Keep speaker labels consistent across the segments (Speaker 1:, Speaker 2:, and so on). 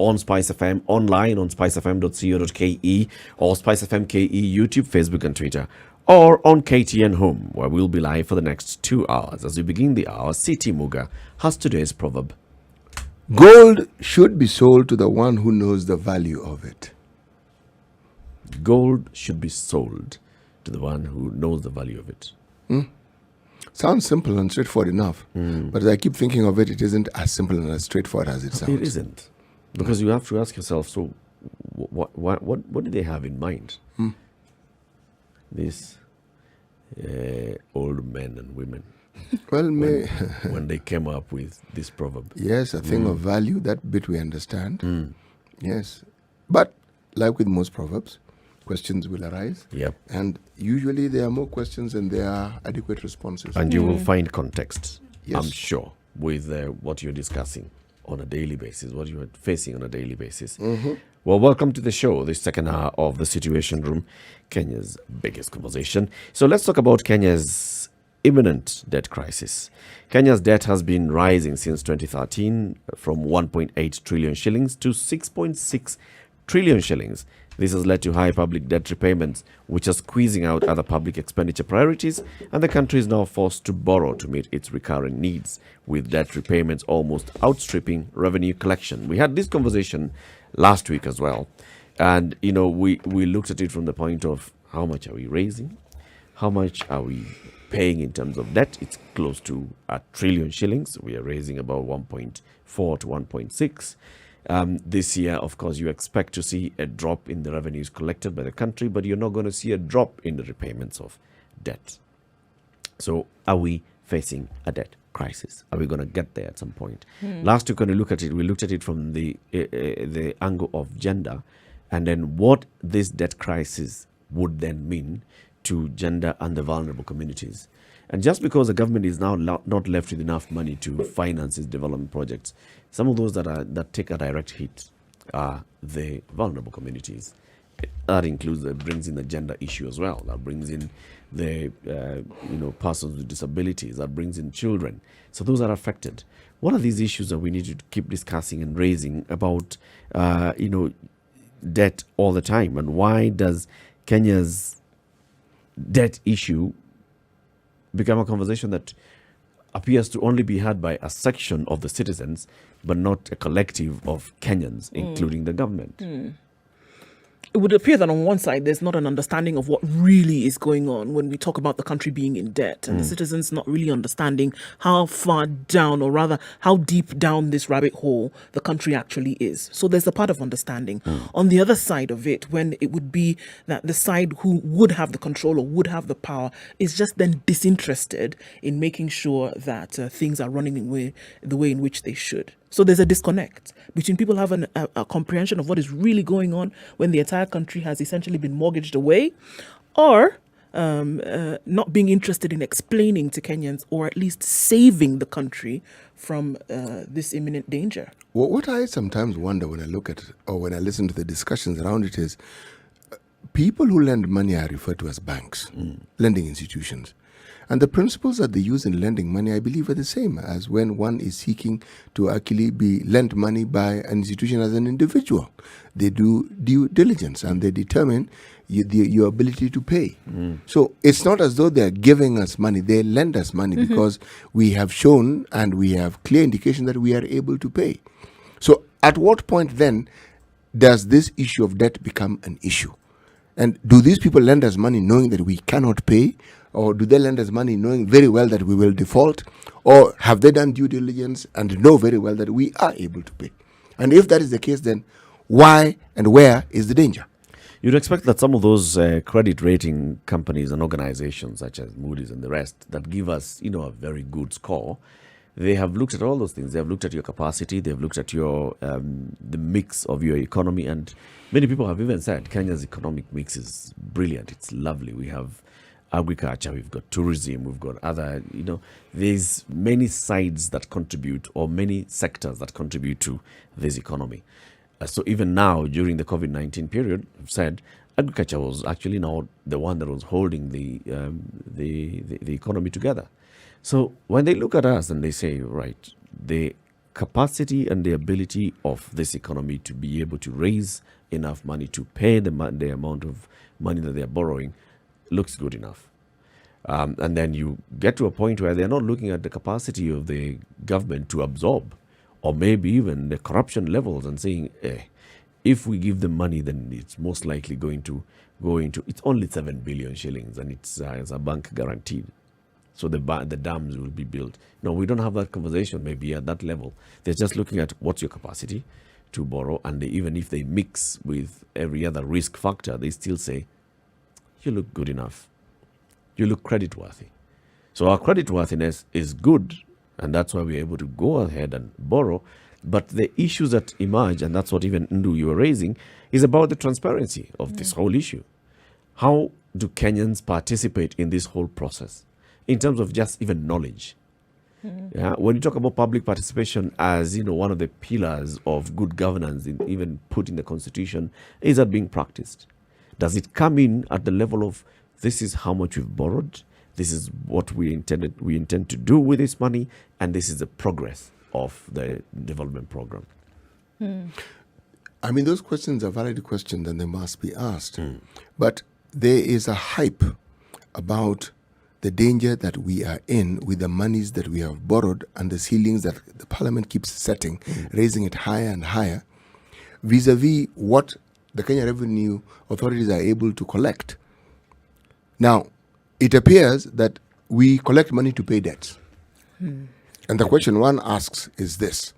Speaker 1: on Spice FM, online on spicefm.co.ke or Spice FM KE, YouTube, Facebook, and Twitter, or on KTN Home, where we'll be live for the next 2 hours. As we begin the hour, Siti Muga has today's proverb.
Speaker 2: Gold should be sold to the one who knows the value of it.
Speaker 1: Gold should be sold to the one who knows the value of it.
Speaker 2: Sounds simple and straightforward enough. But as I keep thinking of it, it isn't as simple and as straightforward as it sounds.
Speaker 1: It isn't. Because you have to ask yourself, so what do they have in mind? These old men and women.
Speaker 2: Well,
Speaker 1: when they came up with this proverb.
Speaker 2: Yes, a thing of value, that bit we understand. Yes. But like with most proverbs, questions will arise.
Speaker 1: Yep.
Speaker 2: And usually there are more questions than there are adequate responses.
Speaker 1: And you will find context,
Speaker 2: Yes.
Speaker 1: I'm sure, with what you're discussing on a daily basis, what you're facing on a daily basis. Well, welcome to the show, the second hour of The Situation Room, Kenya's biggest conversation. So let's talk about Kenya's imminent debt crisis. Kenya's debt has been rising since 2013 from 1.8 trillion shillings to 6.6 trillion shillings. This has led to high public debt repayments, which are squeezing out other public expenditure priorities, and the country is now forced to borrow to meet its recurring needs, with debt repayments almost outstripping revenue collection. We had this conversation last week as well, and we looked at it from the point of how much are we raising, how much are we paying in terms of debt. It's close to 1 trillion shillings. We are raising about 1.4 to 1.6. This year, of course, you expect to see a drop in the revenues collected by the country, but you're not going to see a drop in the repayments of debt. So are we facing a debt crisis? Are we going to get there at some point? Last week, when we looked at it from the angle of gender, and then what this debt crisis would then mean to gender and the vulnerable communities. And just because the government is now not left with enough money to finance its development projects, some of those that take a direct hit are the vulnerable communities. That brings in the gender issue as well. That brings in the persons with disabilities. That brings in children. So those are affected. What are these issues that we need to keep discussing and raising about debt all the time, and why does Kenya's debt issue become a conversation that appears to only be had by a section of the citizens, but not a collective of Kenyans, including the government?
Speaker 3: It would appear that on one side, there's not an understanding of what really is going on when we talk about the country being in debt, and the citizens not really understanding how far down, or rather how deep down this rabbit hole the country actually is. So there's a part of understanding. On the other side of it, when it would be that the side who would have the control or would have the power is just then disinterested in making sure that things are running the way in which they should. So there's a disconnect between people having a comprehension of what is really going on when the entire country has essentially been mortgaged away, or not being interested in explaining to Kenyans, or at least saving the country from this imminent danger.
Speaker 2: Well, what I sometimes wonder when I look at or when I listen to the discussions around it is people who lend money are referred to as banks, lending institutions. And the principles that they use in lending money, I believe, are the same as when one is seeking to actually be lent money by an institution as an individual. They do due diligence and they determine your ability to pay. So it's not as though they're giving us money. They lend us money because we have shown and we have clear indication that we are able to pay. So at what point then does this issue of debt become an issue? And do these people lend us money knowing that we cannot pay? Or do they lend us money knowing very well that we will default? Or have they done due diligence and know very well that we are able to pay? And if that is the case, then why and where is the danger?
Speaker 1: You'd expect that some of those credit rating companies and organizations such as Moody's and the rest that give us, a very good score, they have looked at all those things. They have looked at your capacity. They've looked at your the mix of your economy. And many people have even said Kenya's economic mix is brilliant. It's lovely. We have agriculture, we've got tourism, we've got other, there's many sides that contribute, or many sectors that contribute to this economy. So even now, during the COVID-19 period, I've said agriculture was actually now the one that was holding the economy together. So when they look at us and they say, right, the capacity and the ability of this economy to be able to raise enough money to pay the amount of money that they're borrowing looks good enough. And then you get to a point where they're not looking at the capacity of the government to absorb, or maybe even the corruption levels, and saying, if we give them money, then it's most likely going to go into, it's only 7 billion shillings, and it's a bank guaranteed. So the dams will be built. No, we don't have that conversation maybe at that level. They're just looking at what's your capacity to borrow, and even if they mix with every other risk factor, they still say, you look good enough. You look creditworthy. So our creditworthiness is good, and that's why we're able to go ahead and borrow. But the issues that emerge, and that's what even Ndu you were raising, is about the transparency of this whole issue. How do Kenyans participate in this whole process in terms of just even knowledge? Yeah, when you talk about public participation as one of the pillars of good governance, even put in the constitution, is that being practiced? Does it come in at the level of, this is how much we've borrowed, this is what we intend to do with this money, and this is the progress of the development program?
Speaker 2: I mean, those questions are valid questions and they must be asked. But there is a hype about the danger that we are in with the monies that we have borrowed and the ceilings that the parliament keeps setting, raising it higher and higher, vis-a-vis what the Kenya Revenue Authorities are able to collect. Now, it appears that we collect money to pay debts. And the question one asks is this: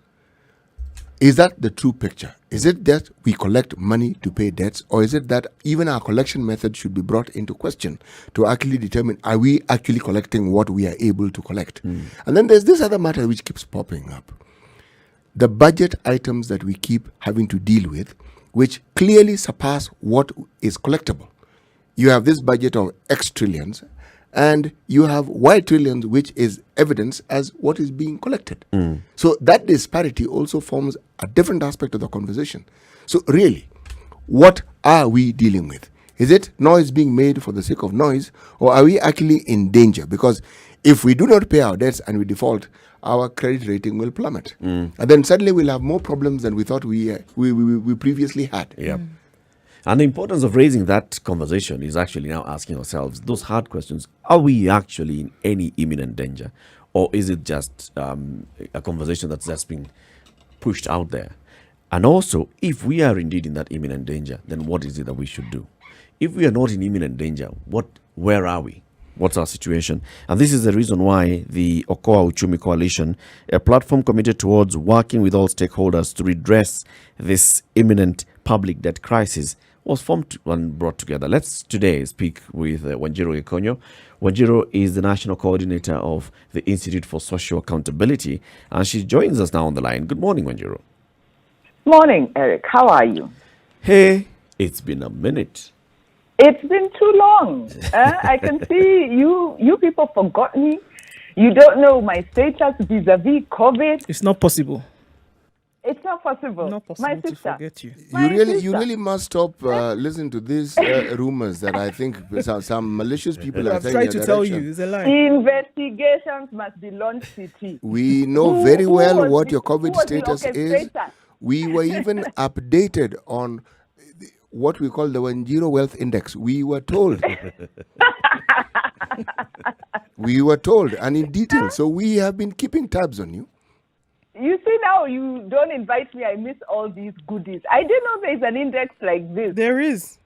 Speaker 2: is that the true picture? Is it that we collect money to pay debts, or is it that even our collection method should be brought into question to actually determine, are we actually collecting what we are able to collect? And then there's this other matter which keeps popping up. The budget items that we keep having to deal with, which clearly surpass what is collectible. You have this budget of X trillions, and you have Y trillions, which is evidence as what is being collected. So that disparity also forms a different aspect of the conversation. So really, what are we dealing with? Is it noise being made for the sake of noise, or are we actually in danger? Because if we do not pay our debts and we default, our credit rating will plummet. And then suddenly we'll have more problems than we thought we previously had.
Speaker 1: Yeah. And the importance of raising that conversation is actually now asking ourselves those hard questions. Are we actually in any imminent danger? Or is it just a conversation that's just being pushed out there? And also, if we are indeed in that imminent danger, then what is it that we should do? If we are not in imminent danger, where are we? What's our situation? And this is the reason why the Okoa Uchumi Coalition, a platform committed towards working with all stakeholders to redress this imminent public debt crisis, was formed and brought together. Let's today speak with Wanjiru Gikonyo. Wanjiru is the national coordinator of the Institute for Social Accountability, and she joins us now on the line. Good morning, Wanjiru.
Speaker 4: Morning, Eric. How are you?
Speaker 1: Hey, it's been a minute.
Speaker 4: It's been too long. I can see you people forgot me. You don't know my status vis-a-vis COVID.
Speaker 3: It's not possible.
Speaker 4: It's not possible.
Speaker 3: Not possible
Speaker 4: my
Speaker 3: to
Speaker 4: sister.
Speaker 3: forget you.
Speaker 2: You really must stop listening to these rumors that I think some malicious people are
Speaker 3: I've
Speaker 2: saying.
Speaker 3: tried to tell you, it's a lie.
Speaker 4: Investigations must be launched, CT.
Speaker 2: We know very well what your
Speaker 4: who
Speaker 2: COVID
Speaker 4: was the
Speaker 2: status is.
Speaker 4: orchestrator?
Speaker 2: We were even updated on what we call the Wanjiru Wealth Index. We were told. We were told, and in detail. So we have been keeping tabs on you.
Speaker 4: You see now, you don't invite me. I miss all these goodies. I didn't know there's an index like this.
Speaker 3: There is.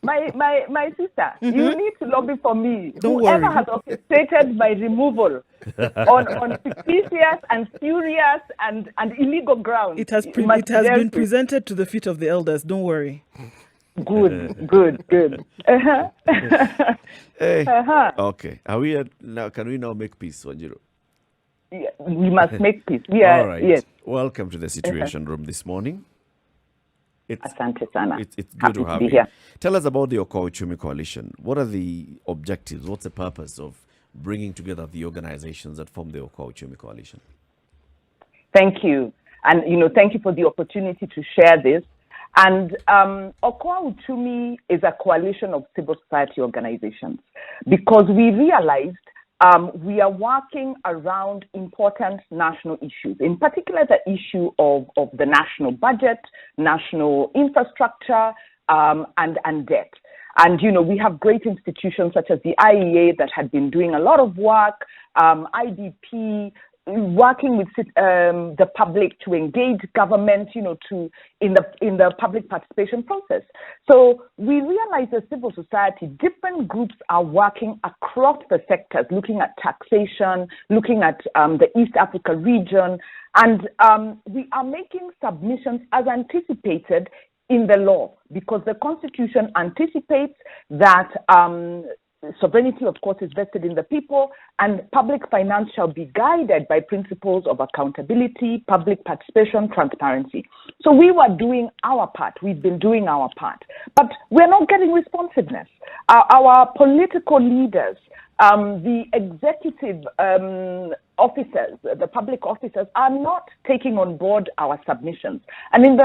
Speaker 4: My sister, you need to lobby for me.
Speaker 3: Don't
Speaker 4: Whoever
Speaker 3: worry.
Speaker 4: has orchestrated my removal on fictitious and spurious and illegal grounds.
Speaker 3: It has been presented to the feet of the elders. Don't worry.
Speaker 4: Good.
Speaker 1: Hey. Okay. Are we now? Can we now make peace, Wanjiru?
Speaker 4: Yeah, we must make peace. Yeah.
Speaker 1: All right.
Speaker 4: Yes.
Speaker 1: Welcome to the Situation Room this morning.
Speaker 4: Asante sana.
Speaker 1: It's good
Speaker 4: Happy
Speaker 1: to have
Speaker 4: be
Speaker 1: you.
Speaker 4: here.
Speaker 1: Tell us about the Okoa Uchumi Coalition. What are the objectives? What's the purpose of bringing together the organizations that form the Okoa Uchumi Coalition?
Speaker 4: Thank you. And, thank you for the opportunity to share this. And Okoa Uchumi is a coalition of civil society organizations because we realized we are working around important national issues, in particular the issue of the national budget, national infrastructure, and debt. And, we have great institutions such as the IEA that had been doing a lot of work, IDP, working with the public to engage government, in the public participation process. So we realize as civil society, different groups are working across the sectors, looking at taxation, looking at the East Africa region, and we are making submissions as anticipated in the law, because the Constitution anticipates that sovereignty, of course, is vested in the people, and public finance shall be guided by principles of accountability, public participation, transparency. So we were doing our part. We've been doing our part. But we're not getting responsiveness. Our political leaders, the executive officers, the public officers, are not taking on board our submissions. And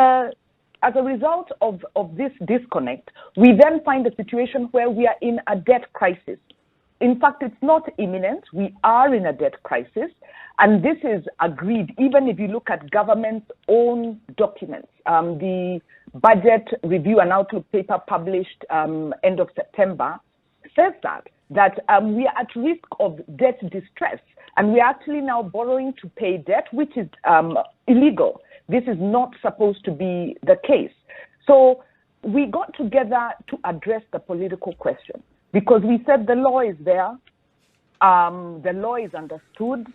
Speaker 4: as a result of this disconnect, we then find a situation where we are in a debt crisis. In fact, it's not imminent. We are in a debt crisis. And this is agreed, even if you look at government's own documents. The budget review and outlook paper published end of September says that we are at risk of debt distress. And we are actually now borrowing to pay debt, which is illegal. This is not supposed to be the case. So we got together to address the political question, because we said the law is there, the law is understood,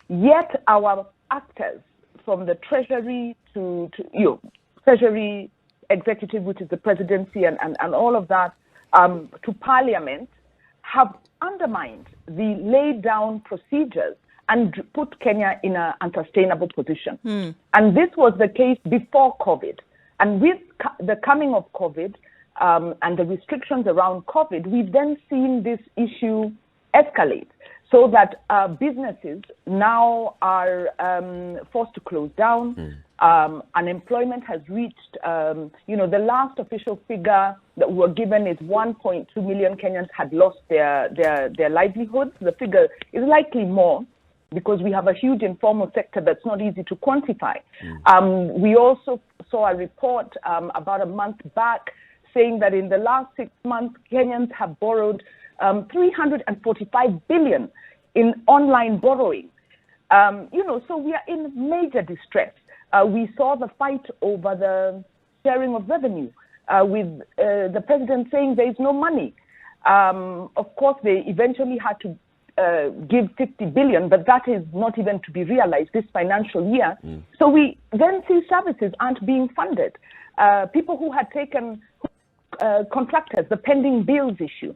Speaker 4: yet our actors, from the Treasury to Treasury Executive, which is the presidency and all of that, to Parliament, have undermined the laid down procedures and put Kenya in an unsustainable position. And this was the case before COVID. And with the coming of COVID and the restrictions around COVID, we've then seen this issue escalate, so that businesses now are forced to close down. Unemployment has reached, the last official figure that we were given is 1.2 million Kenyans had lost their livelihoods. The figure is likely more, because we have a huge informal sector that's not easy to quantify. We also saw a report about a month back saying that in the last 6 months, Kenyans have borrowed 345 billion in online borrowing. So we are in major distress. We saw the fight over the sharing of revenue with the president saying there is no money. Of course, they eventually had to give 50 billion, but that is not even to be realized this financial year. So we then see services aren't being funded. People who had taken contractors, the pending bills issue.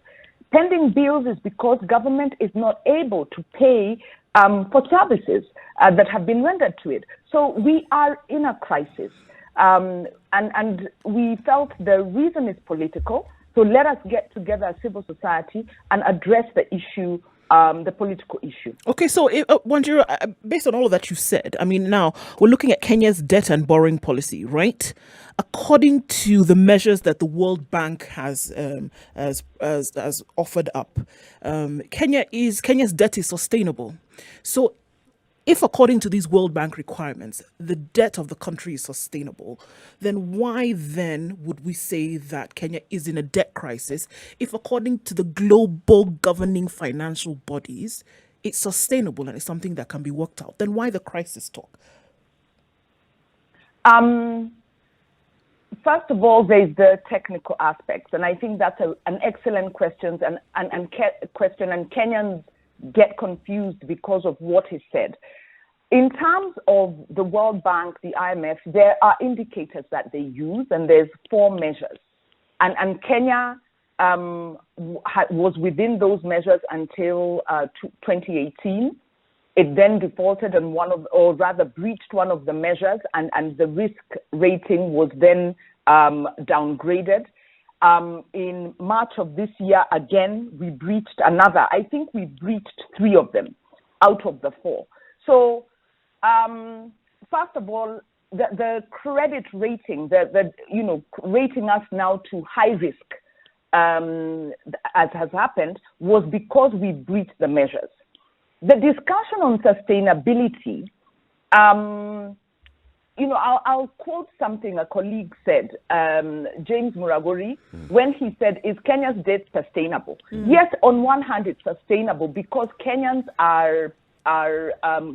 Speaker 4: Pending bills is because government is not able to pay for services that have been rendered to it. So we are in a crisis. And we felt the reason is political. So let us get together as civil society and address the issue, the political issue.
Speaker 3: Okay, so Wanjiru, based on all of that you said, I mean, now we're looking at Kenya's debt and borrowing policy, right? According to the measures that the World Bank has offered up, Kenya's debt is sustainable. So if according to these World Bank requirements, the debt of the country is sustainable, then why then would we say that Kenya is in a debt crisis if according to the global governing financial bodies, it's sustainable and it's something that can be worked out? Then why the crisis talk?
Speaker 4: First of all, there's the technical aspects, and I think that's an excellent question, and Kenyans get confused because of what is said. In terms of the World Bank, the IMF, there are indicators that they use, and there's 4 measures. And Kenya was within those measures until 2018. It then defaulted on breached one of the measures, and the risk rating was then downgraded. In March of this year, again, we breached another. I think we breached 3 of them out of the 4. So, first of all, the credit rating, rating us now to high risk, as has happened, was because we breached the measures. the discussion on sustainability, I'll quote something a colleague said, James Muragori, when he said, is Kenya's debt sustainable? Yes, on one hand, it's sustainable because Kenyans are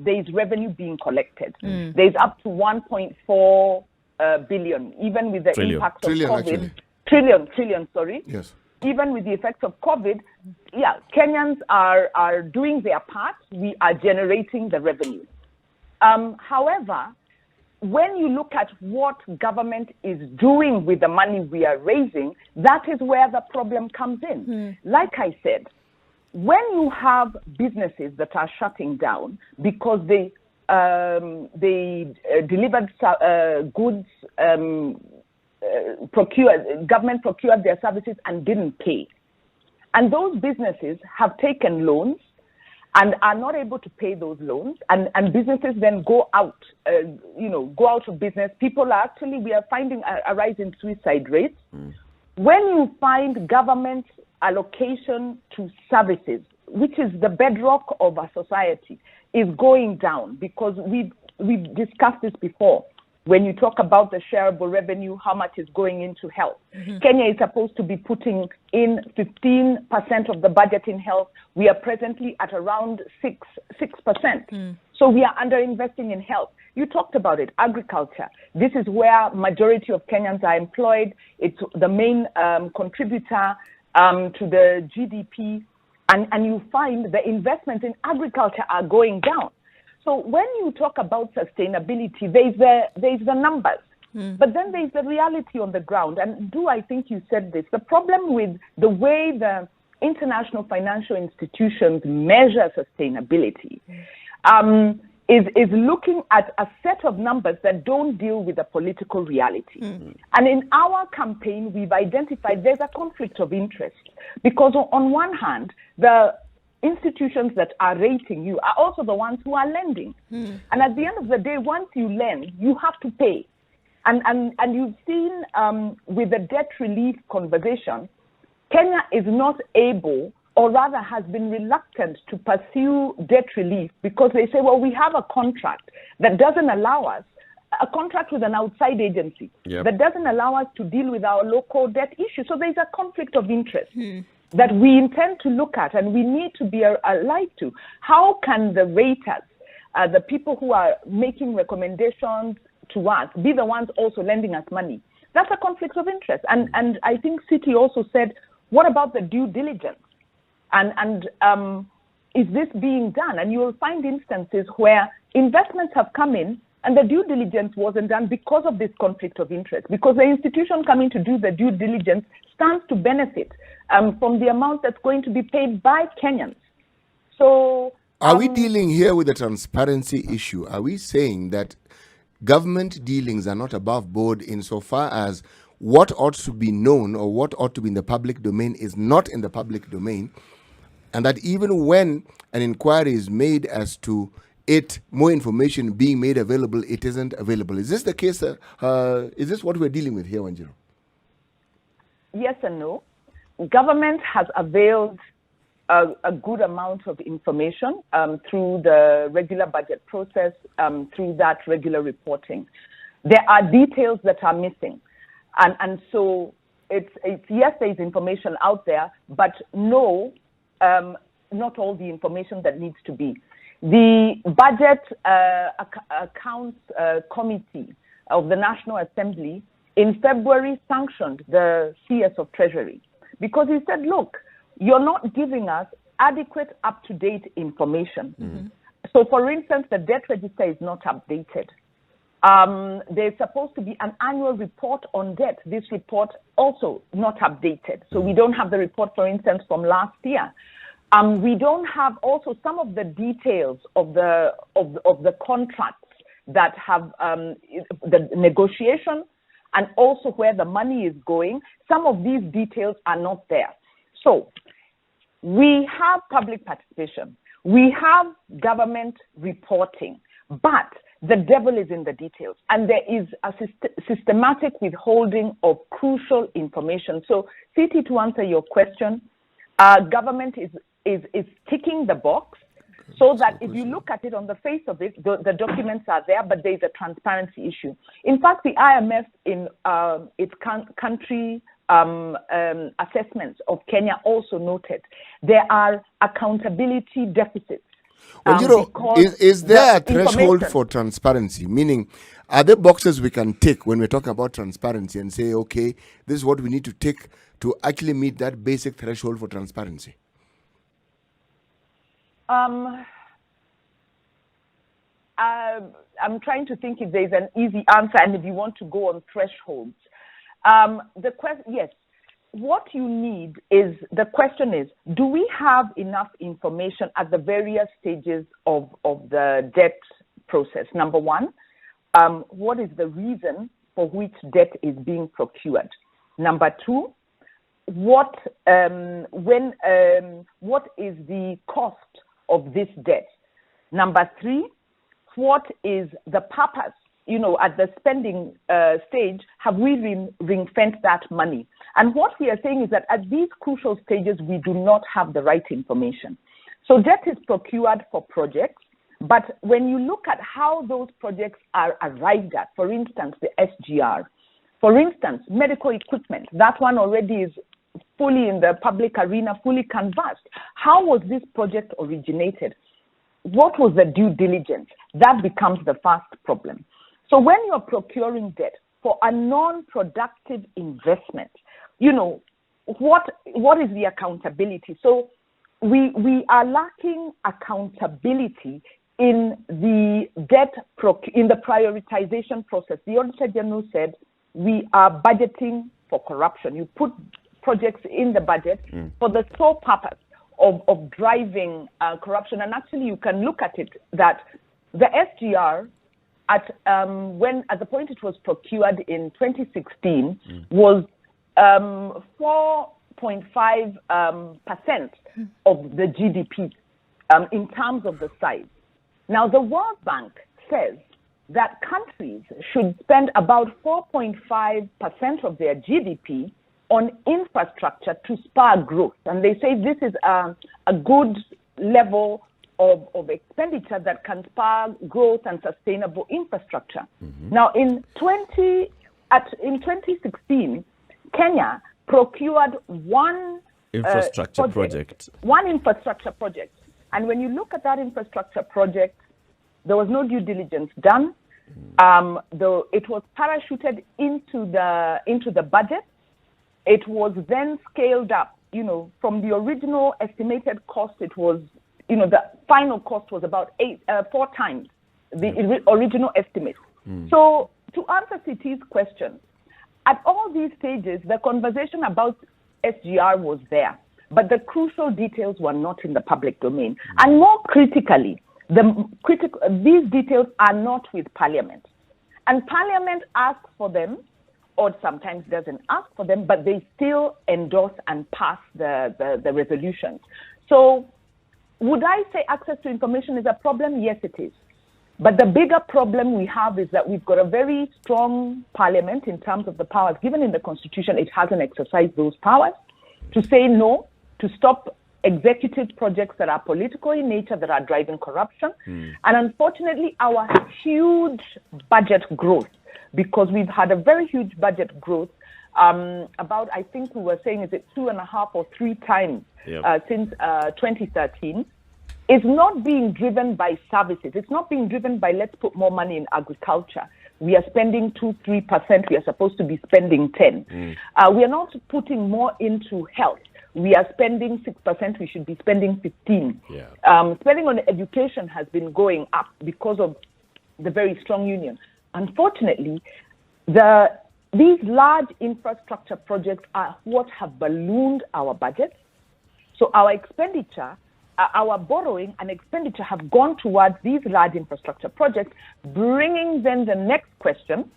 Speaker 4: there's revenue being collected. There's up to 1.4 billion, even with the impact of COVID. Trillion, sorry.
Speaker 2: Yes.
Speaker 4: Even with the effects of COVID, yeah, Kenyans are doing their part. We are generating the revenue. However, when you look at what government is doing with the money we are raising, that is where the problem comes in. Like I said, when you have businesses that are shutting down because they delivered goods, government procured their services and didn't pay, and those businesses have taken loans and are not able to pay those loans, and businesses then go out of business. We are finding a rise in suicide rates. When you find government allocation to services, which is the bedrock of our society, is going down, because we've discussed this before. When you talk about the shareable revenue, how much is going into health? Kenya is supposed to be putting in 15% of the budget in health. We are presently at around 6%. So we are underinvesting in health. You talked about it, agriculture. This is where majority of Kenyans are employed. It's the main contributor to the GDP. And you find the investments in agriculture are going down. So when you talk about sustainability, there's the numbers, but then there's the reality on the ground. And I think you said this, the problem with the way the international financial institutions measure sustainability is looking at a set of numbers that don't deal with the political reality. And in our campaign, we've identified there's a conflict of interest, because on one hand, the institutions that are rating you are also the ones who are lending. And at the end of the day, once you lend, you have to pay. And you've seen with the debt relief conversation, Kenya is not able, or rather has been reluctant to pursue debt relief, because they say, well, we have a contract that doesn't allow us, a contract with an outside agency that doesn't allow us to deal with our local debt issue. So there's a conflict of interest that we intend to look at, and we need to be alive to. How can the raters, the people who are making recommendations to us, be the ones also lending us money? That's a conflict of interest. And I think Citi also said, what about the due diligence? And is this being done? And you will find instances where investments have come in and the due diligence wasn't done because of this conflict of interest, because the institution coming to do the due diligence stands to benefit from the amount that's going to be paid by Kenyans. So
Speaker 2: are we dealing here with a transparency issue? Are we saying that government dealings are not above board insofar as what ought to be known or what ought to be in the public domain is not in the public domain, and that even when an inquiry is made as to more information being made available, it isn't available? Is this the case? Is this what we're dealing with here, Wanjiru?
Speaker 4: Yes and no. Government has availed a good amount of information through the regular budget process, through that regular reporting. There are details that are missing. And so it's yes, there's information out there, but no, not all the information that needs to be. The Budget Accounts Committee of the National Assembly in February sanctioned the CS of Treasury, because he said, look, you're not giving us adequate, up-to-date information. So, for instance, the debt register is not updated. There's supposed to be an annual report on debt. This report also not updated. So we don't have the report, for instance, from last year. We don't have also some of the details of the contracts that have the negotiation and also where the money is going. Some of these details are not there. So we have public participation. We have government reporting, but the devil is in the details, and there is a systematic withholding of crucial information. So, Citi, to answer your question, government is ticking the box. So that if you look at it on the face of it, the documents are there, but there's a transparency issue. In fact, the IMF in its country assessments of Kenya also noted there are accountability deficits.
Speaker 2: Wanjiru, is there a threshold for transparency? Meaning, are there boxes we can tick when we're talking about transparency and say, okay, this is what we need to tick to actually meet that basic threshold for transparency?
Speaker 4: I'm trying to think if there's an easy answer and if you want to go on thresholds. Yes. What you need is, the question is, do we have enough information at the various stages of the debt process? Number one, what is the reason for which debt is being procured? Number two, what is the cost of this debt? Number three, what is the purpose? At the spending stage, have we ring-fenced that money? And what we are saying is that at these crucial stages, we do not have the right information. So debt is procured for projects, but when you look at how those projects are arrived at, for instance, the SGR, for instance, medical equipment, that one already is fully in the public arena, fully canvassed. How was this project originated? What was the due diligence? That becomes the first problem. So when you're procuring debt for a non-productive investment, what is the accountability? So we are lacking accountability in the in the prioritization process. The Auditor General said we are budgeting for corruption. You put projects in the budget for the sole purpose of driving corruption. And actually, you can look at it that the SGR, at the point it was procured in 2016, was 4.5% of the GDP in terms of the size. Now, the World Bank says that countries should spend about 4.5% of their GDP on infrastructure to spur growth. And they say this is a good level of expenditure that can spur growth and sustainable infrastructure. Now, in 2016, Kenya procured one
Speaker 1: infrastructure project.
Speaker 4: One infrastructure project. And when you look at that infrastructure project, there was no due diligence done. Though it was parachuted into the budget. It was then scaled up. From the original estimated cost, it was, the final cost was about 4 times the original estimate. So to answer CT's question, at all these stages, the conversation about SGR was there, but the crucial details were not in the public domain. And more critically, these details are not with Parliament. And Parliament asks for them, or sometimes doesn't ask for them, but they still endorse and pass the resolutions. So would I say access to information is a problem? Yes, it is. But the bigger problem we have is that we've got a very strong Parliament in terms of the powers given in the Constitution. It hasn't exercised those powers to say no, to stop executive projects that are political in nature, that are driving corruption. And unfortunately, our huge budget growth, because we've had a very huge budget growth, about, I think we were saying, is it 2.5 or 3 times since 2013, is not being driven by services. It's not being driven by let's put more money in agriculture. We are spending 2-3%. We are supposed to be spending 10%. We are not putting more into health. We are spending 6%. We should be spending 15%. Spending on education has been going up because of the very strong union. Unfortunately, these large infrastructure projects are what have ballooned our budget. So our expenditure, our borrowing and expenditure have gone towards these large infrastructure projects, bringing then the next question,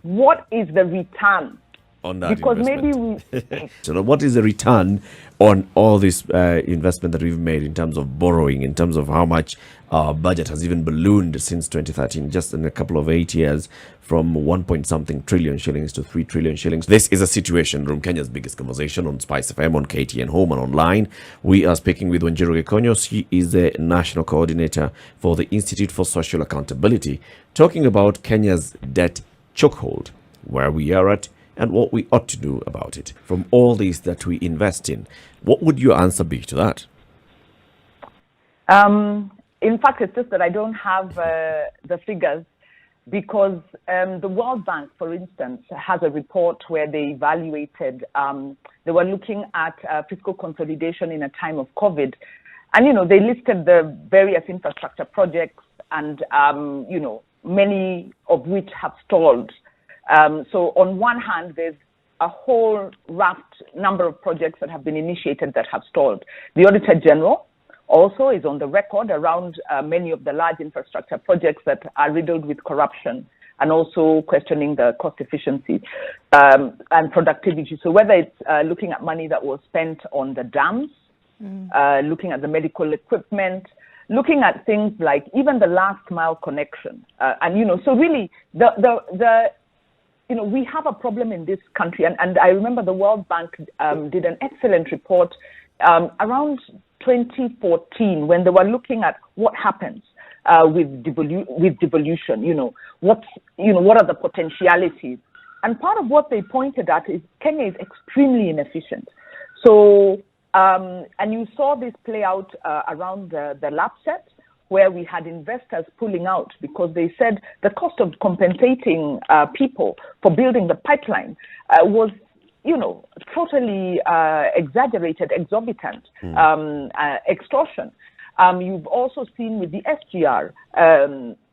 Speaker 4: what is the return
Speaker 1: on that
Speaker 4: because
Speaker 1: investment.
Speaker 4: maybe we
Speaker 1: So now what is the return on all this investment that we've made in terms of borrowing, in terms of how much our budget has even ballooned since 2013, just in a couple of 8 years, from 1 point something trillion shillings to 3 trillion shillings. This is a Situation Room, Kenya's biggest conversation on Spice FM, on KTN Home and online. We are speaking with Wanjiru Gikonyo. She is the National Coordinator for the Institute for Social Accountability, talking about Kenya's debt chokehold, where we are at, and what we ought to do about it. From all these that we invest in, what would your answer be to that?
Speaker 4: in fact, it's just that I don't have the figures, because the World Bank, for instance, has a report where they evaluated, they were looking at fiscal consolidation in a time of COVID. And, they listed the various infrastructure projects and, many of which have stalled. So on one hand, there's a whole raft number of projects that have been initiated that have stalled. The Auditor General also is on the record around many of the large infrastructure projects that are riddled with corruption, and also questioning the cost efficiency and productivity. So whether it's looking at money that was spent on the dams, looking at the medical equipment, looking at things like even the last mile connection. So really we have a problem in this country. And I remember the World Bank did an excellent report around 2014, when they were looking at what happens with devolution. What are the potentialities? And part of what they pointed at is Kenya is extremely inefficient. So, and you saw this play out around the LAPSET, where we had investors pulling out because they said the cost of compensating people for building the pipeline was totally exaggerated, exorbitant, extortion. You've also seen with the SGR,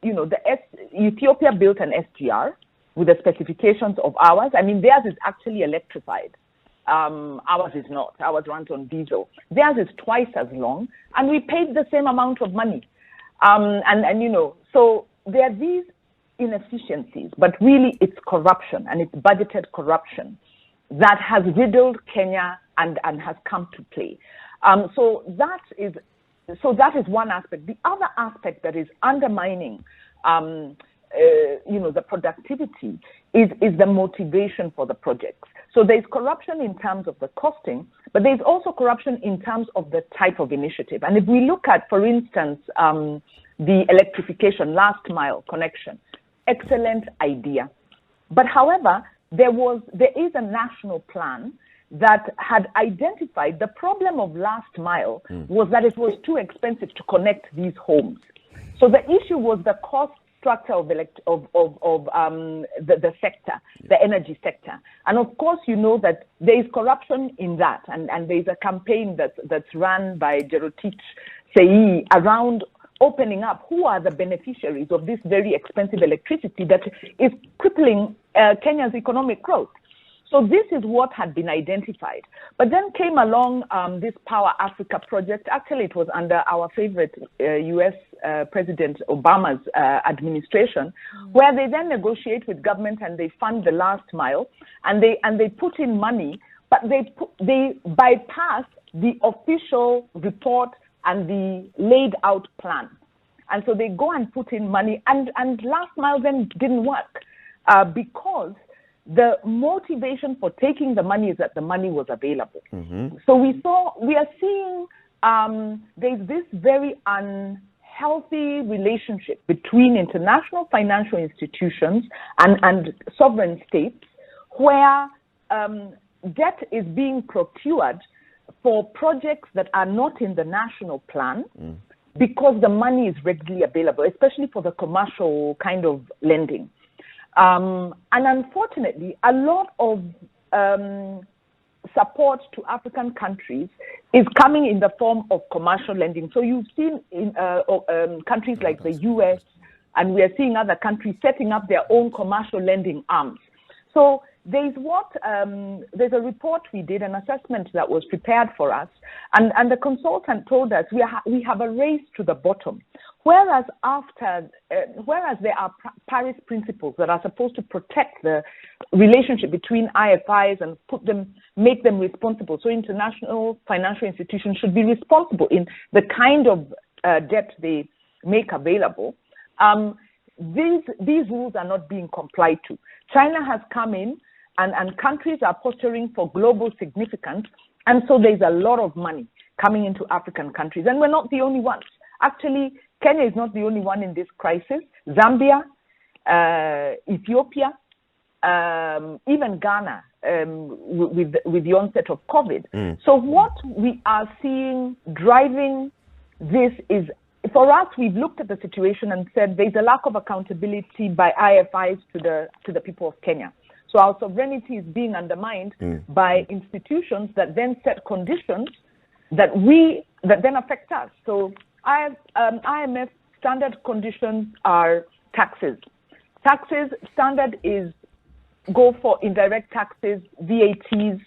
Speaker 4: Ethiopia built an SGR with the specifications of ours. I mean, theirs is actually electrified. Ours is not. Ours runs on diesel. Theirs is twice as long, and we paid the same amount of money. So there are these inefficiencies, but really it's corruption, and it's budgeted corruption that has riddled Kenya and has come to play. So that is one aspect. The other aspect that is undermining, the productivity is the motivation for the projects. So there's corruption in terms of the costing, but there's also corruption in terms of the type of initiative. And if we look at, for instance, the electrification last mile connection, excellent idea. But however, there is a national plan that had identified the problem of last mile was that it was too expensive to connect these homes. So the issue was the cost structure of the sector, the energy sector. And of course, you know that there is corruption in that. And there's a campaign that's run by Jerotich Sei around opening up who are the beneficiaries of this very expensive electricity that is crippling Kenya's economic growth. So this is what had been identified. But then came along this Power Africa project. Actually, it was under our favorite U.S. President Obama's administration, where they then negotiate with government and they fund the last mile, and they put in money, but they bypass the official report and the laid out plan. And so they go and put in money, and last mile then didn't work because the motivation for taking the money is that the money was available. So we are seeing there's this very unhealthy relationship between international financial institutions and sovereign states, where debt is being procured for projects that are not in the national plan because the money is readily available, especially for the commercial kind of lending. And unfortunately, a lot of support to African countries is coming in the form of commercial lending. So you've seen in countries like the US, and we are seeing other countries setting up their own commercial lending arms. So there's a report we did, an assessment that was prepared for us, and the consultant told us we have a race to the bottom, Whereas whereas there are Paris principles that are supposed to protect the relationship between IFIs and make them responsible. So international financial institutions should be responsible in the kind of debt they make available. These rules are not being complied to. China has come in, and countries are posturing for global significance, and so there's a lot of money coming into African countries, and we're not the only ones. Actually, Kenya is not the only one in this crisis. Zambia, Ethiopia, even Ghana, with the onset of COVID. So what we are seeing driving this is, for us, we've looked at the situation and said there's a lack of accountability by IFIs to the people of Kenya. So our sovereignty is being undermined by institutions that then set conditions that then affect us. So IMF standard conditions are taxes. Taxes standard is go for indirect taxes, VATs,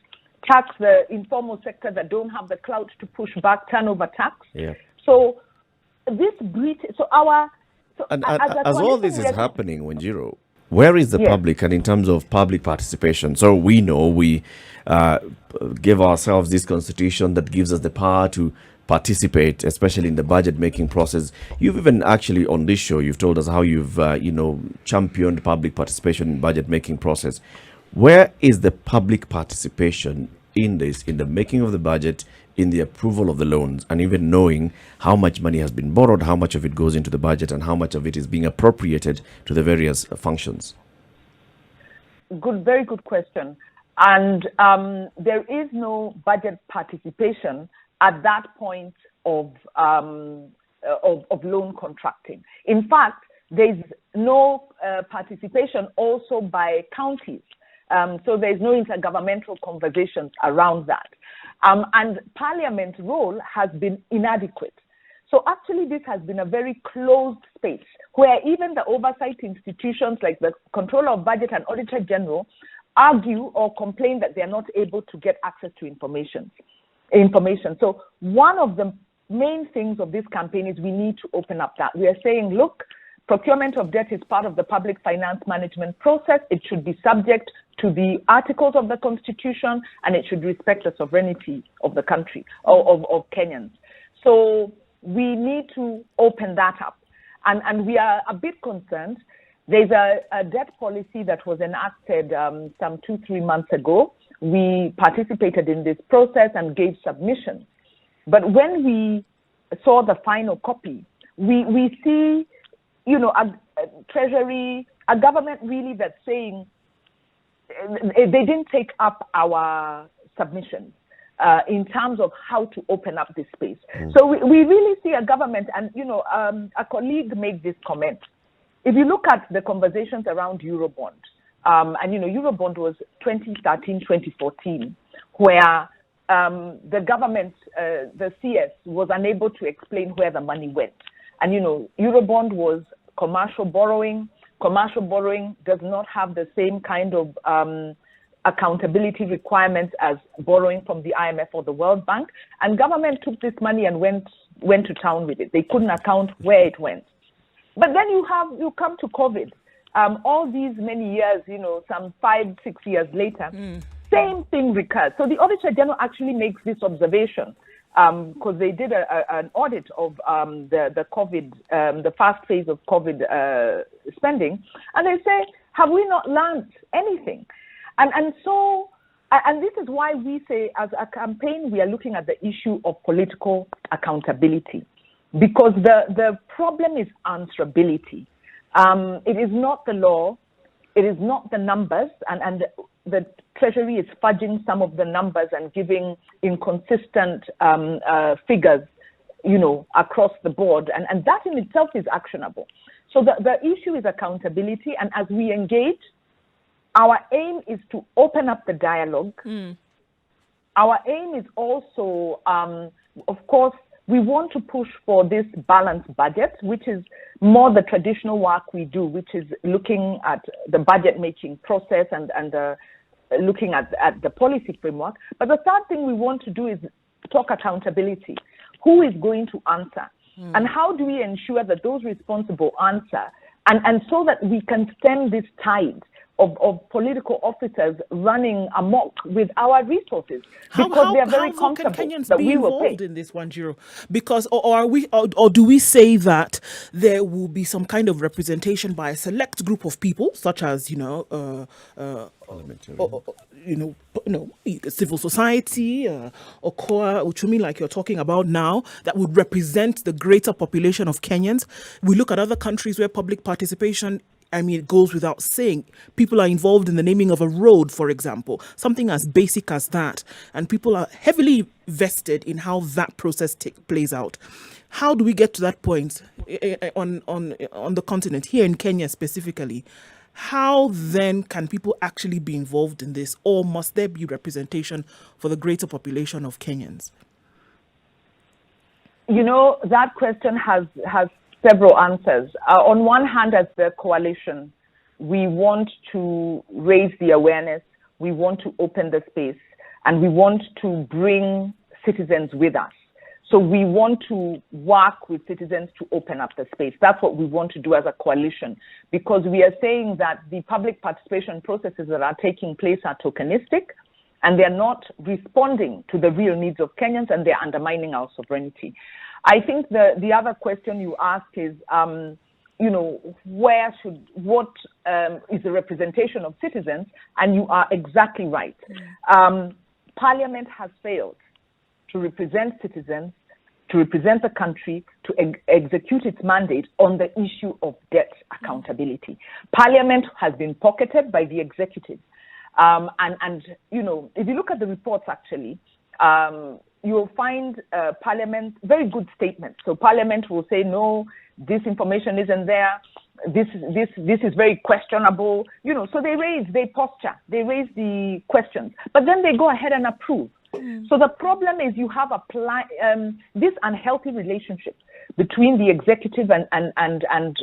Speaker 4: tax the informal sector that don't have the clout to push back, turnover tax.
Speaker 1: Yeah.
Speaker 4: So this
Speaker 1: as all this is happening, Wanjiru, where is the public, and in terms of public participation? So we know we give ourselves this constitution that gives us the power to participate, especially in the budget making process. You've even actually on this show, you've told us how you've championed public participation in budget making process. Where is the public participation in this, in the making of the budget, in the approval of the loans, and even knowing how much money has been borrowed, how much of it goes into the budget, and how much of it is being appropriated to the various functions?
Speaker 4: Very good question. And there is no budget participation at that point of loan contracting. In fact, there's no participation also by counties. So there's no intergovernmental conversations around that. And Parliament's role has been inadequate. So actually this has been a very closed space where even the oversight institutions like the Controller of Budget and Auditor General argue or complain that they're not able to get access to information. So one of the main things of this campaign is we need to open up that. We are saying, look, procurement of debt is part of the public finance management process. It should be subject to the articles of the Constitution, and it should respect the sovereignty of the country, of Kenyans. So we need to open that up. And we are a bit concerned. There's a debt policy that was enacted some 2-3 months ago. We participated in this process and gave submissions. But when we saw the final copy, we see, a Treasury, a government really that's saying they didn't take up our submissions in terms of how to open up this space. So we really see a government, and, a colleague made this comment. If you look at the conversations around Eurobond, and Eurobond was 2013, 2014, where the government, the CS, was unable to explain where the money went. And, Eurobond was commercial borrowing. Commercial borrowing does not have the same kind of accountability requirements as borrowing from the IMF or the World Bank. And government took this money and went to town with it. They couldn't account where it went. But then you come to COVID. All these many years, some 5-6 years later, same thing recurs. So the Auditor General actually makes this observation because they did an audit of the COVID, the first phase of COVID spending, and they say, have we not learned anything? And so this is why we say, as a campaign, we are looking at the issue of political accountability, because the problem is answerability. It is not the law, it is not the numbers, and the Treasury is fudging some of the numbers and giving inconsistent figures, across the board, and that in itself is actionable. So the issue is accountability, and as we engage, our aim is to open up the dialogue. Our aim is also, of course, we want to push for this balanced budget, which is more the traditional work we do, which is looking at the budget making process and looking at the policy framework. But the third thing we want to do is talk accountability. Who is going to answer? And how do we ensure that those responsible answer, and so that we can stem this tide of political officers running amok with our resources, because they are very
Speaker 3: how can
Speaker 4: comfortable
Speaker 3: Kenyans
Speaker 4: that
Speaker 3: be
Speaker 4: we will pay.
Speaker 3: involved in this, Wanjiru? Because or do we say that there will be some kind of representation by a select group of people, such as civil society, Okoa Uchumi, like you're talking about now, that would represent the greater population of Kenyans? We look at other countries where public participation, it goes without saying. People are involved in the naming of a road, for example, something as basic as that. And people are heavily vested in how that process plays out. How do we get to that point on the continent, here in Kenya specifically? How then can people actually be involved in this, or must there be representation for the greater population of Kenyans?
Speaker 4: That question has several answers. On one hand, as the coalition, we want to raise the awareness, we want to open the space, and we want to bring citizens with us. So we want to work with citizens to open up the space. That's what we want to do as a coalition, because we are saying that the public participation processes that are taking place are tokenistic, and they're not responding to the real needs of Kenyans, and they're undermining our sovereignty. I think the other question you ask is, what is the representation of citizens? And you are exactly right. Parliament has failed to represent citizens, to represent the country, to execute its mandate on the issue of debt accountability. Parliament has been pocketed by the executive. If you look at the reports, actually, you'll find Parliament very good statements. So Parliament will say, no, this information isn't there. This is very questionable. So they posture, they raise the questions, but then they go ahead and approve. So the problem is you have this unhealthy relationship between the executive and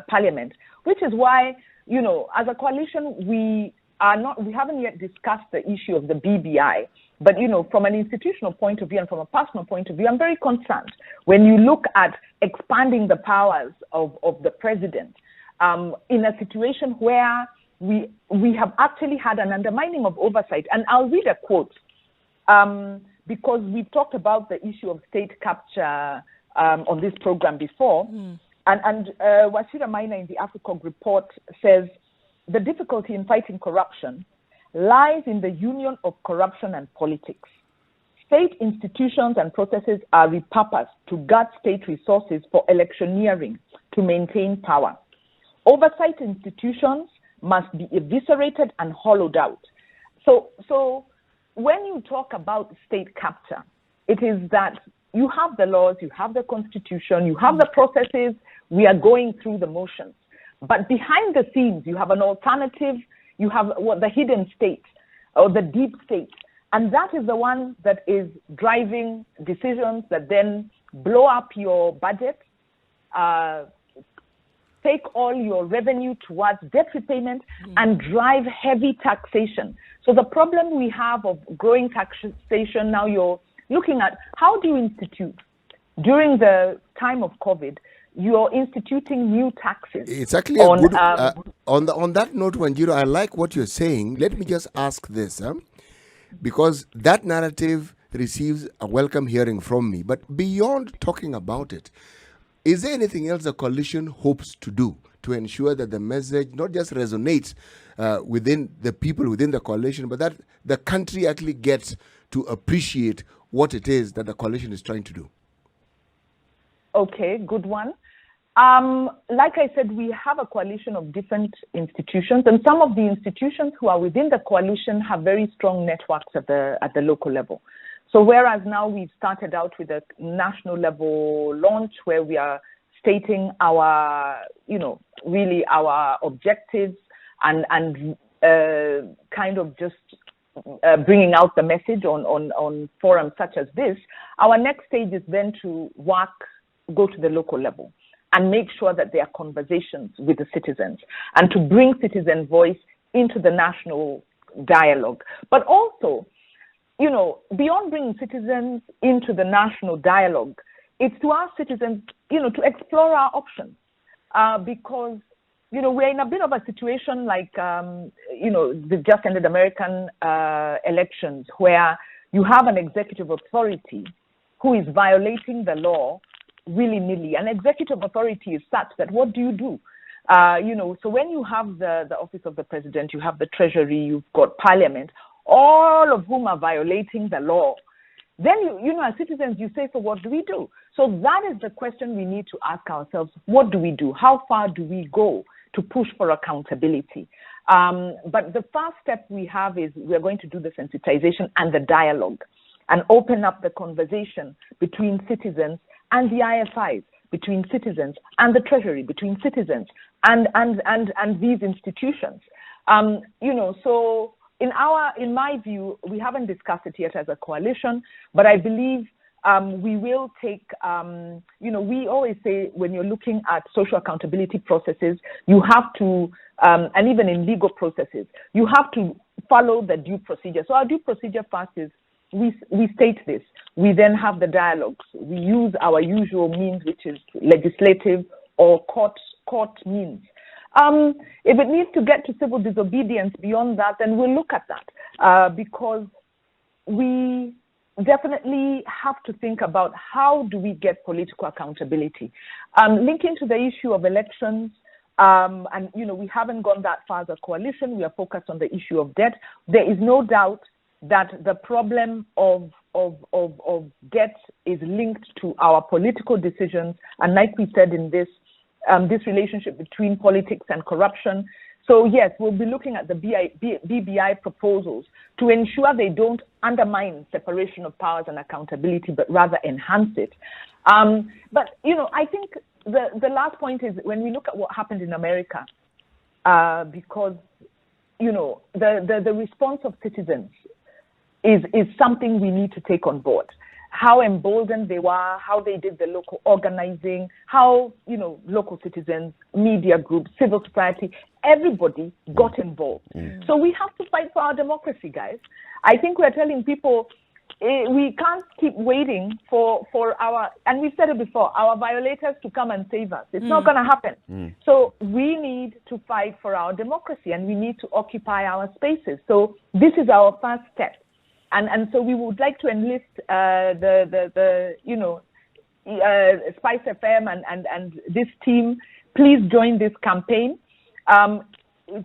Speaker 4: Parliament, which is why, as a coalition, we haven't yet discussed the issue of the BBI. But, from an institutional point of view and from a personal point of view, I'm very concerned when you look at expanding the powers of the president in a situation where we have actually had an undermining of oversight. And I'll read a quote because we've talked about the issue of state capture on this program before. And Wachira Maina in the AFRICOG report says, the difficulty in fighting corruption lies in the union of corruption and politics. State institutions and processes are repurposed to guard state resources for electioneering to maintain power. Oversight institutions must be eviscerated and hollowed out. So when you talk about state capture, it is that you have the laws, you have the constitution, you have the processes, we are going through the motions. But behind the scenes, you have an alternative. You have the hidden state or the deep state. And that is the one that is driving decisions that then blow up your budget, take all your revenue towards debt repayment, and drive heavy taxation. So the problem we have of growing taxation, now you're looking at how do you institute? During the time of COVID, you're instituting new taxes.
Speaker 2: It's actually a good, on that note, Wanjiru, I like what you're saying. Let me just ask this, because that narrative receives a welcome hearing from me. But beyond talking about it, is there anything else the coalition hopes to do to ensure that the message not just resonates within the people within the coalition, but that the country actually gets to appreciate what it is that the coalition is trying to do?
Speaker 4: Okay, good one. Like I said, we have a coalition of different institutions, and some of the institutions who are within the coalition have very strong networks at the local level. So whereas now we've started out with a national level launch where we are stating our, really our objectives and kind of just bringing out the message on forums such as this, our next stage is then to go to the local level and make sure that there are conversations with the citizens and to bring citizen voice into the national dialogue. But also, beyond bringing citizens into the national dialogue, it's to our citizens, to explore our options, because we're in a bit of a situation like, the just ended American elections, where you have an executive authority who is violating the law willy-nilly. An executive authority is such that what do you do? So when you have the office of the president, you have the treasury, you've got parliament, all of whom are violating the law, then as citizens, you say, so what do we do? So that is the question we need to ask ourselves. What do we do? How far do we go to push for accountability? But the first step we have is we're going to do the sensitization and the dialogue and open up the conversation between citizens and the IFIs, between citizens and the treasury, between citizens and these institutions. So in my view, we haven't discussed it yet as a coalition, but I believe we will take, we always say when you're looking at social accountability processes, you have to, and even in legal processes, you have to follow the due procedure. So our due procedure first is we state this. We then have the dialogues. We use our usual means, which is legislative or court means. If it needs to get to civil disobedience beyond that, then we'll look at that, because we definitely have to think about how do we get political accountability. Linking to the issue of elections, and we haven't gone that far as a coalition. We are focused on the issue of debt. There is no doubt that the problem of debt is linked to our political decisions, and like we said in this relationship between politics and corruption. So yes, we'll be looking at the BBI proposals to ensure they don't undermine separation of powers and accountability, but rather enhance it. But I think the last point is when we look at what happened in America, because the response of citizens is something we need to take on board. How emboldened they were, how they did the local organizing, how, local citizens, media groups, civil society, everybody got involved. So we have to fight for our democracy, guys. I think we're telling people we can't keep waiting for our, and we've said it before, our violators to come and save us. It's not going to happen. So we need to fight for our democracy and we need to occupy our spaces. So this is our first step. And so we would like to enlist Spice FM and this team. Please join this campaign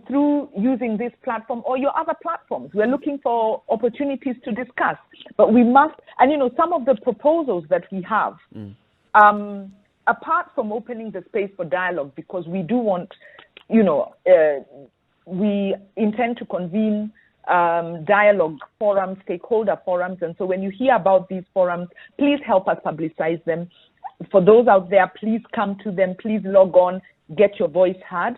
Speaker 4: through using this platform or your other platforms. We're looking for opportunities to discuss, but we must. And some of the proposals that we have, apart from opening the space for dialogue, because we do want, we intend to convene dialogue forums, stakeholder forums. And so when you hear about these forums, please help us publicize them. For those out there, please come to them, please log on, get your voice heard.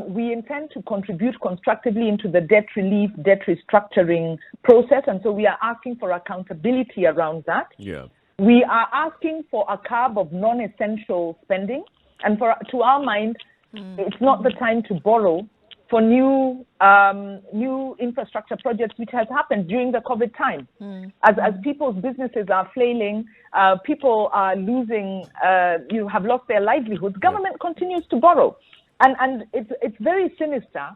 Speaker 4: We intend to contribute constructively into the debt relief, debt restructuring process. And so we are asking for accountability around that. Yeah. We are asking for a curb of non-essential spending. And to our mind, it's not the time to borrow for new infrastructure projects, which has happened during the COVID time. As people's businesses are flailing, people are losing, have lost their livelihoods, government continues to borrow. And it's very sinister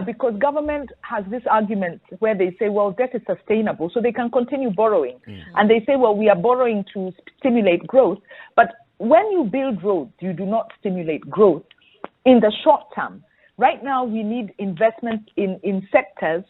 Speaker 4: because government has this argument where they say, well, debt is sustainable, so they can continue borrowing. And they say, well, we are borrowing to stimulate growth. But when you build roads, you do not stimulate growth in the short term. Right now, we need investment in sectors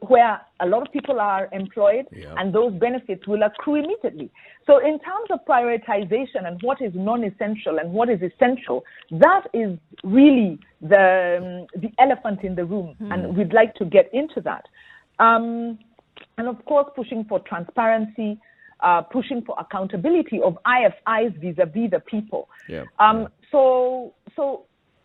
Speaker 4: where a lot of people are employed, and those benefits will accrue immediately. So in terms of prioritization and what is non-essential and what is essential, that is really the elephant in the room, and we'd like to get into that. And of course, pushing for transparency, pushing for accountability of IFIs vis-a-vis the people. So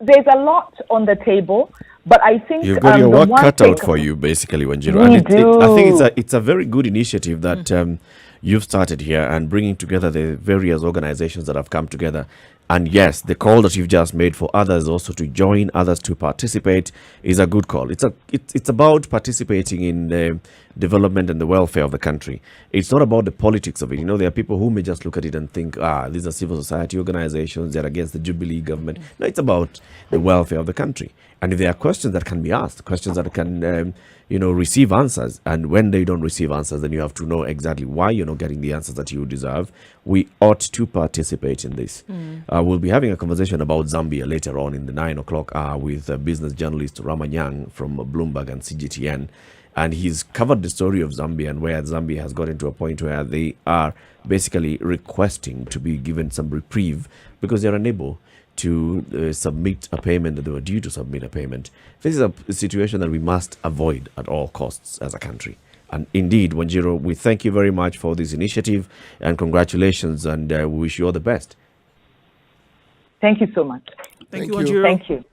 Speaker 4: there's a lot on the table, but I think
Speaker 1: you've got your work cut out for you, basically, Wanjiru. And I think it's a very good initiative that you've started here and bringing together the various organizations that have come together And yes, the call that you've just made for others also to join, others to participate, is a good call. It's about participating in the development and the welfare of the country. It's not about the politics of it. You know, there are people who may just look at it and think, these are civil society organizations, they're against the Jubilee government. No, it's about the welfare of the country. And if there are questions that can be asked, questions that can, receive answers, and when they don't receive answers, then you have to know exactly why you're not getting the answers that you deserve. We ought to participate in this. We'll be having a conversation about Zambia later on in the 9 o'clock hour with business journalist Ramanyang from Bloomberg and CGTN. And he's covered the story of Zambia and where Zambia has gotten to a point where they are basically requesting to be given some reprieve because they're unable to submit a payment that they were due to submit a payment. This is a situation that we must avoid at all costs as a country. And indeed, Wanjiru, we thank you very much for this initiative and congratulations, and we wish you all the best.
Speaker 4: Thank you so much.
Speaker 3: Thank you,
Speaker 2: Thank you.
Speaker 3: Wanjiru.
Speaker 4: Thank you.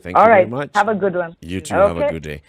Speaker 1: Thank
Speaker 4: All
Speaker 1: you
Speaker 4: right.
Speaker 1: very much.
Speaker 4: Have a good one.
Speaker 1: You too. Have a good day.